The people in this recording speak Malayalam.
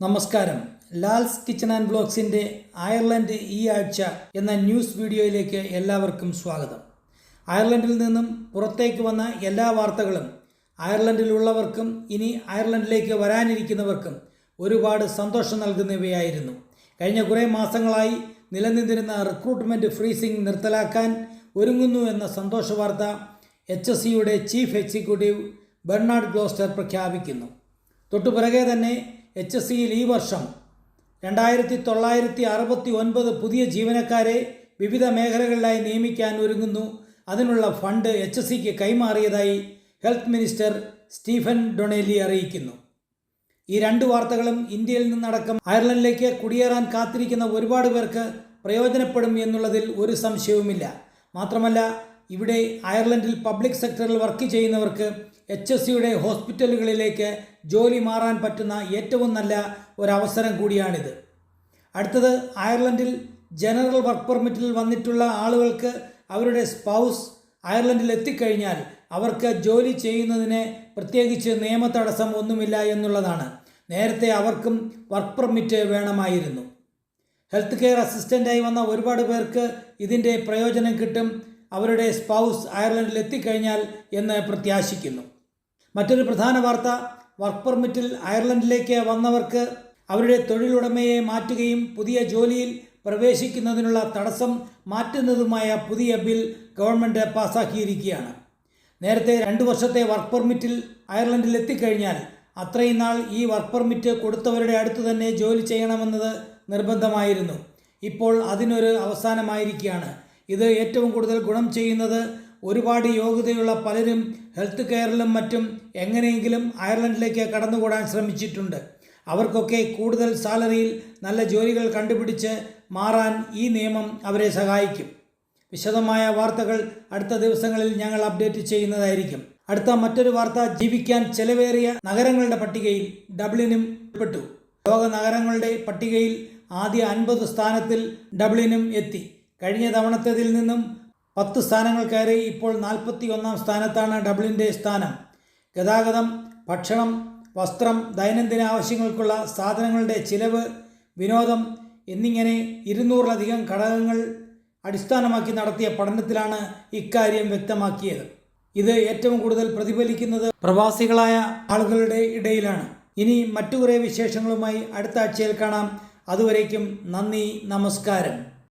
നമസ്കാരം. ലാൽസ് കിച്ചൺ ആൻഡ് ബ്ലോഗ്സിൻ്റെ അയർലൻഡ് ഈ ആഴ്ച എന്ന ന്യൂസ് വീഡിയോയിലേക്ക് എല്ലാവർക്കും സ്വാഗതം. അയർലൻഡിൽ നിന്നും പുറത്തേക്ക് വന്ന എല്ലാ വാർത്തകളും അയർലൻഡിലുള്ളവർക്കും ഇനി അയർലൻഡിലേക്ക് വരാനിരിക്കുന്നവർക്കും ഒരുപാട് സന്തോഷം നൽകുന്നവയായിരുന്നു. കഴിഞ്ഞ കുറേ മാസങ്ങളായി നിലനിന്നിരുന്ന റിക്രൂട്ട്മെൻറ്റ് ഫ്രീസിംഗ് നിർത്തലാക്കാൻ ഒരുങ്ങുന്നു എന്ന സന്തോഷ വാർത്ത HSEയുടെ ചീഫ് എക്സിക്യൂട്ടീവ് ബെർണാഡ് ഗ്ലോസ്റ്റർ പ്രഖ്യാപിക്കുന്നു. തൊട്ടുപിറകെ തന്നെ HSEയിൽ ഈ വർഷം 2969 പുതിയ ജീവനക്കാരെ വിവിധ മേഖലകളിലായി നിയമിക്കാൻ ഒരുങ്ങുന്നു. അതിനുള്ള ഫണ്ട് HSEക്ക് കൈമാറിയതായി ഹെൽത്ത് മിനിസ്റ്റർ സ്റ്റീഫൻ ഡൊണേലി അറിയിക്കുന്നു. ഈ രണ്ട് വാർത്തകളും ഇന്ത്യയിൽ നിന്നടക്കം അയർലൻഡിലേക്ക് കുടിയേറാൻ കാത്തിരിക്കുന്ന ഒരുപാട് പേർക്ക് പ്രയോജനപ്പെടും എന്നുള്ളതിൽ ഒരു സംശയവുമില്ല. മാത്രമല്ല, ഇവിടെ അയർലൻഡിൽ പബ്ലിക് സെക്ടറിൽ വർക്ക് ചെയ്യുന്നവർക്ക് HSEയുടെ ഹോസ്പിറ്റലുകളിലേക്ക് ജോലി മാറാൻ പറ്റുന്ന ഏറ്റവും നല്ല ഒരവസരം കൂടിയാണിത്. അടുത്തത്, അയർലൻഡിൽ ജനറൽ വർക്ക് പെർമിറ്റിൽ വന്നിട്ടുള്ള ആളുകൾക്ക് അവരുടെ സ്പൗസ് അയർലൻഡിൽ എത്തിക്കഴിഞ്ഞാൽ അവർക്ക് ജോലി ചെയ്യുന്നതിന് പ്രത്യേകിച്ച് നിയമ തടസ്സം ഒന്നുമില്ല എന്നുള്ളതാണ്. നേരത്തെ അവർക്കും വർക്ക് പെർമിറ്റ് വേണമായിരുന്നു. ഹെൽത്ത് കെയർ അസിസ്റ്റൻ്റായി വന്ന ഒരുപാട് പേർക്ക് ഇതിൻ്റെ പ്രയോജനം കിട്ടും, അവരുടെ സ്പൗസ് അയർലൻഡിൽ എത്തിക്കഴിഞ്ഞാൽ എന്ന് പ്രത്യാശിക്കുന്നു. മറ്റൊരു പ്രധാന വാർത്ത, വർക്ക് പെർമിറ്റിൽ അയർലൻഡിലേക്ക് വന്നവർക്ക് അവരുടെ തൊഴിലുടമയെ മാറ്റുകയും പുതിയ ജോലിയിൽ പ്രവേശിക്കുന്നതിനുള്ള തടസ്സം മാറ്റുന്നതുമായ പുതിയ ബിൽ ഗവൺമെൻറ് പാസ്സാക്കിയിരിക്കുകയാണ്. നേരത്തെ 2 വർഷത്തെ വർക്ക് പെർമിറ്റിൽ അയർലൻഡിൽ എത്തിക്കഴിഞ്ഞാൽ അത്രയും നാൾ ഈ വർക്ക് പെർമിറ്റ് കൊടുത്തവരുടെ അടുത്ത് തന്നെ ജോലി ചെയ്യണമെന്നത് നിർബന്ധമായിരുന്നു. ഇപ്പോൾ അതിനൊരു അവസാനമായിരിക്കുകയാണ്. ഇത് ഏറ്റവും കൂടുതൽ ഗുണം ചെയ്യുന്നത് ഒരുപാട് യോഗ്യതയുള്ള പലരും ഹെൽത്ത് കെയറിലും മറ്റും എങ്ങനെയെങ്കിലും അയർലൻഡിലേക്ക് കടന്നുകൂടാൻ ശ്രമിച്ചിട്ടുണ്ട്. അവർക്കൊക്കെ കൂടുതൽ സാലറിയിൽ നല്ല ജോലികൾ കണ്ടുപിടിച്ച് മാറാൻ ഈ നിയമം അവരെ സഹായിക്കും. വിശദമായ വാർത്തകൾ അടുത്ത ദിവസങ്ങളിൽ ഞങ്ങൾ അപ്ഡേറ്റ് ചെയ്യുന്നതായിരിക്കും. അടുത്ത മറ്റൊരു വാർത്ത, ജീവിക്കാൻ ചെലവേറിയ നഗരങ്ങളുടെ പട്ടികയിൽ ഡബ്ലിനും ഉൾപ്പെട്ടു. ലോക നഗരങ്ങളുടെ പട്ടികയിൽ ആദ്യ 50 സ്ഥാനത്തിൽ ഡബ്ലിനും എത്തി. കഴിഞ്ഞ തവണത്തേതിൽ നിന്നും 10 സ്ഥാനങ്ങൾ കയറി ഇപ്പോൾ 41ാം സ്ഥാനത്താണ് ഡബ്ലിൻ്റെ സ്ഥാനം. ഗതാഗതം, ഭക്ഷണം, വസ്ത്രം, ദൈനംദിന ആവശ്യങ്ങൾക്കുള്ള സാധനങ്ങളുടെ ചിലവ്, വിനോദം എന്നിങ്ങനെ 200-ലധികം ഘടകങ്ങൾ അടിസ്ഥാനമാക്കി നടത്തിയ പഠനത്തിലാണ് ഇക്കാര്യം വ്യക്തമാക്കിയത്. ഇത് ഏറ്റവും കൂടുതൽ പ്രതിഫലിക്കുന്നത് പ്രവാസികളായ ആളുകളുടെ ഇടയിലാണ്. ഇനി മറ്റു കുറേ വിശേഷങ്ങളുമായി അടുത്ത ആഴ്ചയിൽ കാണാം. അതുവരേക്കും നന്ദി, നമസ്കാരം.